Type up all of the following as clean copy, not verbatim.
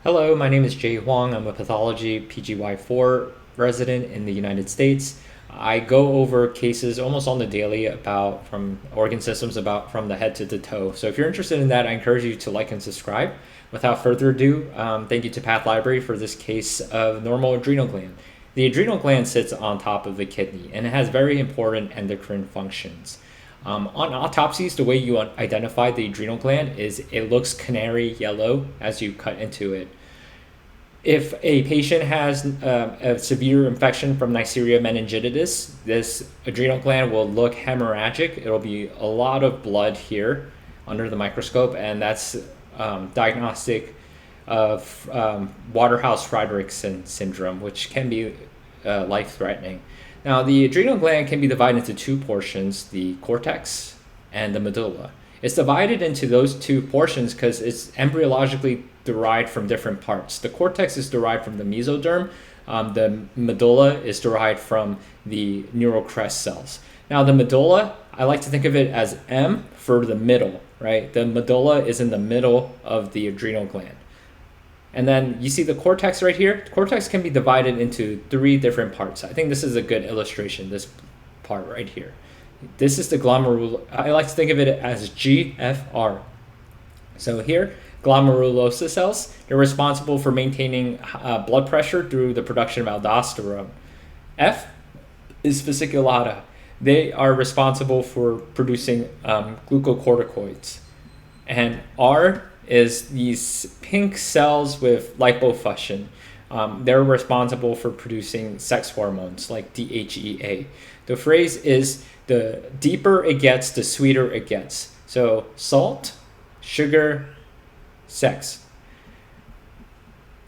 Hello, my name is Jay Huang. I'm a pathology PGY4 resident in the United States. I go over cases almost on the daily about from organ systems about from the head to the toe. So if you're interested in that, I encourage you to like and subscribe. Without further ado, thank you to Path Library for this case of normal adrenal gland. The adrenal gland sits on top of the kidney and it has very important endocrine functions. On autopsies, the way you identify the adrenal gland is it looks canary yellow as you cut into it. If a patient has a severe infection from Neisseria meningitidis, this adrenal gland will look hemorrhagic. It'll be a lot of blood here under the microscope, and that's diagnostic of Waterhouse-Friderichsen syndrome, which can be life-threatening. Now, the adrenal gland can be divided into two portions, the cortex and the medulla. It's divided into those two portions because it's embryologically derived from different parts. The cortex is derived from the mesoderm. The medulla is derived from the neural crest cells. Now, the medulla, I like to think of it as M for the middle, right? The medulla is in the middle of the adrenal gland. And then you see the cortex right here. The cortex can be divided into three different parts. I think this is a good illustration, this part right here. This is the glomerulus. I like to think of it as GFR. So here, glomerulosa cells, they're responsible for maintaining blood pressure through the production of aldosterone. F is fasciculata. They are responsible for producing glucocorticoids. And R is these pink cells with lipofuscin. They're responsible for producing sex hormones like DHEA. The phrase is the deeper it gets, the sweeter it gets. So salt, sugar, sex.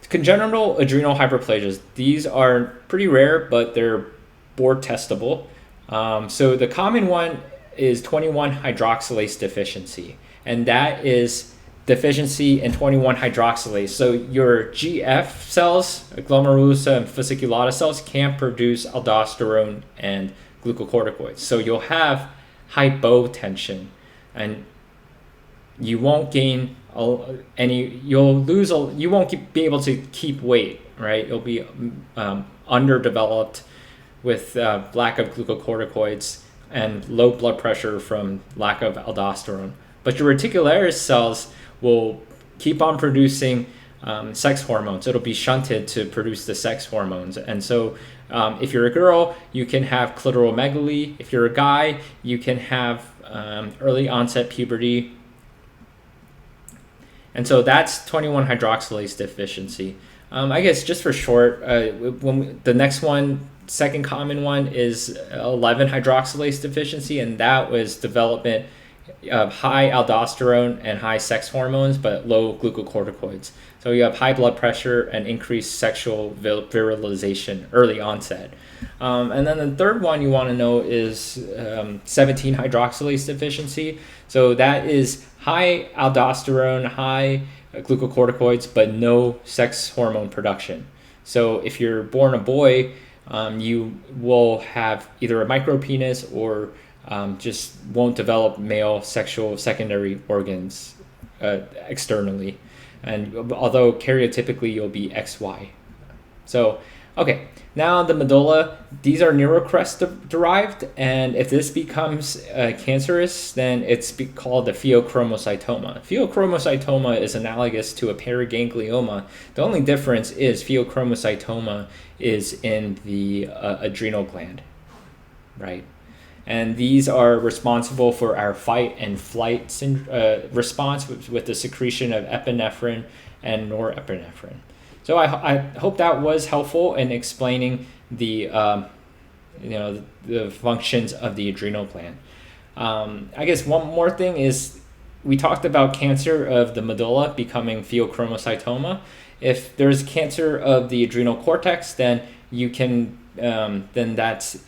Congenital adrenal hyperplasias. These are pretty rare, but they're board testable. So the common one is 21 hydroxylase deficiency, and that is deficiency in 21 hydroxylase. So your GF cells, glomerulosa and fasciculata cells, can't produce aldosterone and glucocorticoids. So you'll have hypotension, and you won't gain any. You'll lose. You won't be able to keep weight, right? You'll be underdeveloped with lack of glucocorticoids and low blood pressure from lack of aldosterone. But your reticularis cells will keep on producing sex hormones. It'll be shunted to produce the sex hormones. And so if you're a girl, you can have clitoromegaly. If you're a guy, you can have early onset puberty. And so that's 21 hydroxylase deficiency. I guess just for short, the next one, second common one is 11 hydroxylase deficiency, and that was development of high aldosterone and high sex hormones, but low glucocorticoids. So you have high blood pressure and increased sexual virilization, early onset. And then the third one you want to know is 17 hydroxylase deficiency. So that is high aldosterone, high glucocorticoids, but no sex hormone production. So if you're born a boy, you will have either a micropenis or just won't develop male sexual secondary organs externally. And although karyotypically you'll be XY. So, okay, now the medulla, these are neurocrest derived, and if this becomes cancerous, then it's called the pheochromocytoma. Pheochromocytoma is analogous to a paraganglioma. The only difference is pheochromocytoma is in the adrenal gland, right? And these are responsible for our fight and flight response with the secretion of epinephrine and norepinephrine. So I hope that was helpful in explaining the functions of the adrenal gland. I guess one more thing is we talked about cancer of the medulla becoming pheochromocytoma. If there's cancer of the adrenal cortex, then you can then that's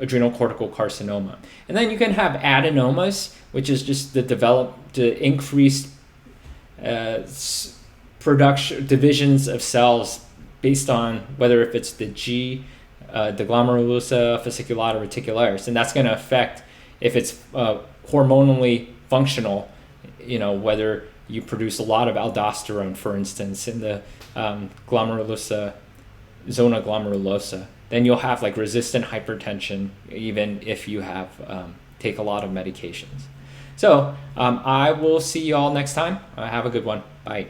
adrenal cortical carcinoma. And then you can have adenomas, which is just the increased production divisions of cells based on whether if it's the the glomerulosa, fasciculata, reticularis, and that's going to affect if it's hormonally functional, whether you produce a lot of aldosterone, for instance, in the glomerulosa, zona glomerulosa, then you'll have like resistant hypertension, even if you have take a lot of medications. So I will see you all next time. Have a good one. Bye.